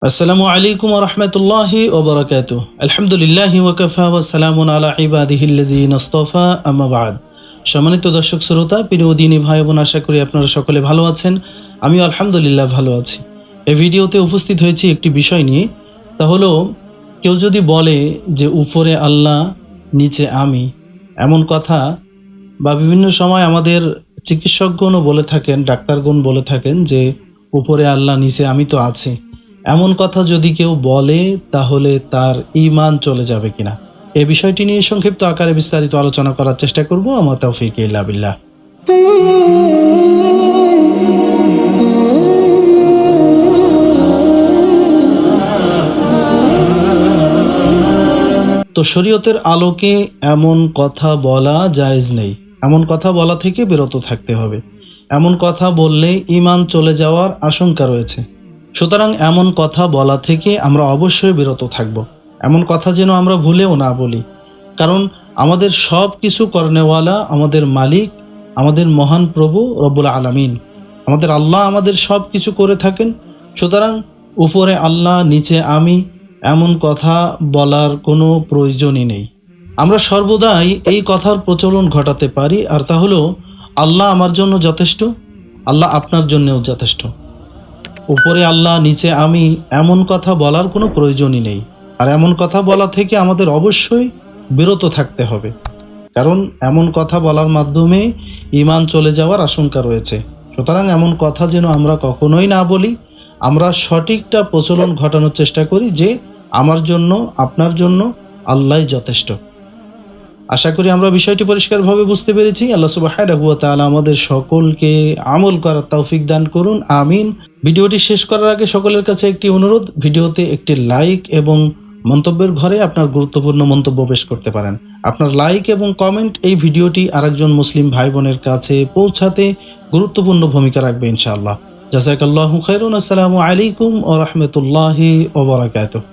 আসসালামু আলাইকুম ওয়া রাহমাতুল্লাহি ওয়া বারাকাতুহু। আলহামদুলিল্লাহি ওয়া কাফা ওয়া সালামুন আলা ইবাদিহিল্লাযিনা ইসতাফা, আম্মা বা'দ। সম্মানিত দর্শক শ্রোতা, প্রিয় দিনী ভাই বোন, আশা করি আপনারা সকলে ভালো আছেন। আমিও আলহামদুলিল্লাহ ভালো আছি। এই ভিডিওতে উপস্থিত হয়েছি একটি বিষয় নিয়ে। তা হলো, কেউ যদি বলে যে উপরে আল্লাহ নিচে আমি, এমন কথা বা বিভিন্ন সময় আমাদের চিকিৎসকগণও বলে থাকেন, ডাক্তারগণ বলে থাকেন যে উপরে আল্লাহ নিচে আমি তো আছি, এমন কথা যদি কেউ বলে তাহলে তার ঈমান চলে যাবে কিনা, এই বিষয়টি নিয়ে সংক্ষিপ্ত আকারে বিস্তারিত আলোচনা করার চেষ্টা করব। আমা তাওফীক ইল্লা বিল্লাহ। তো শরীয়তের আলোকে এমন কথা বলা জায়েজ নেই। এমন কথা বলা থেকে বিরত থাকতে হবে। এমন কথা বললে ঈমান চলে যাওয়ার আশঙ্কা রয়েছে। সুতরাং এমন কথা বলা থেকে আমরা অবশ্যই বিরত থাকব। এমন কথা যেন আমরা ভুলেও না বলি, কারণ আমাদের সব কিছু করনেওয়ালা আমাদের মালিক, আমাদের মহান প্রভু রব্বুল আলামিন, আমাদের আল্লাহ আমাদের সব কিছু করে থাকেন। সুতরাং উপরে আল্লাহ নিচে আমি, এমন কথা বলার কোনো প্রয়োজনই নেই। আমরা সর্বদাই এই কথার প্রচলন ঘটাতে পারি, আর তা হলো আল্লাহ আমার জন্য যথেষ্ট, আল্লাহ আপনার জন্যও যথেষ্ট। উপরে আল্লাহ নিচে আমি, এমন কথা বলার কোনো প্রয়োজনই নেই। আর এমন কথা বলা থেকে আমাদের অবশ্যই বিরত থাকতে হবে, কারণ এমন কথা বলার মাধ্যমে ঈমান চলে যাওয়ার আশঙ্কা রয়েছে। সুতরাং এমন কথা যেন আমরা কখনোই না বলি। আমরা সঠিকটা প্রচলন ঘটানোর চেষ্টা করি যে আমার জন্য আপনার জন্য আল্লাহই যথেষ্ট। আশা করি আমরা বিষয়টি পরিষ্কারভাবে বুঝতে পেরেছি। আল্লাহ সুবহানাহু ওয়া তাআলা আমাদের সকলকে আমল করার তৌফিক দান করুন, আমিন। ভিডিওটি শেষ করার আগে সকলের কাছে একটি অনুরোধ, ভিডিওতে একটি লাইক এবং মন্তব্যের ঘরে আপনার গুরুত্বপূর্ণ মন্তব্য পেশ করতে পারেন। আপনার লাইক এবং কমেন্ট এই ভিডিওটি আরেকজন মুসলিম ভাই বোনের কাছে পৌঁছাতে গুরুত্বপূর্ণ ভূমিকা রাখবে ইনশাআল্লাহ। জাযাকাল্লাহু খাইরান। আসসালামু আলাইকুম ওয়া রাহমাতুল্লাহি ওয়া বারাকাতুহু।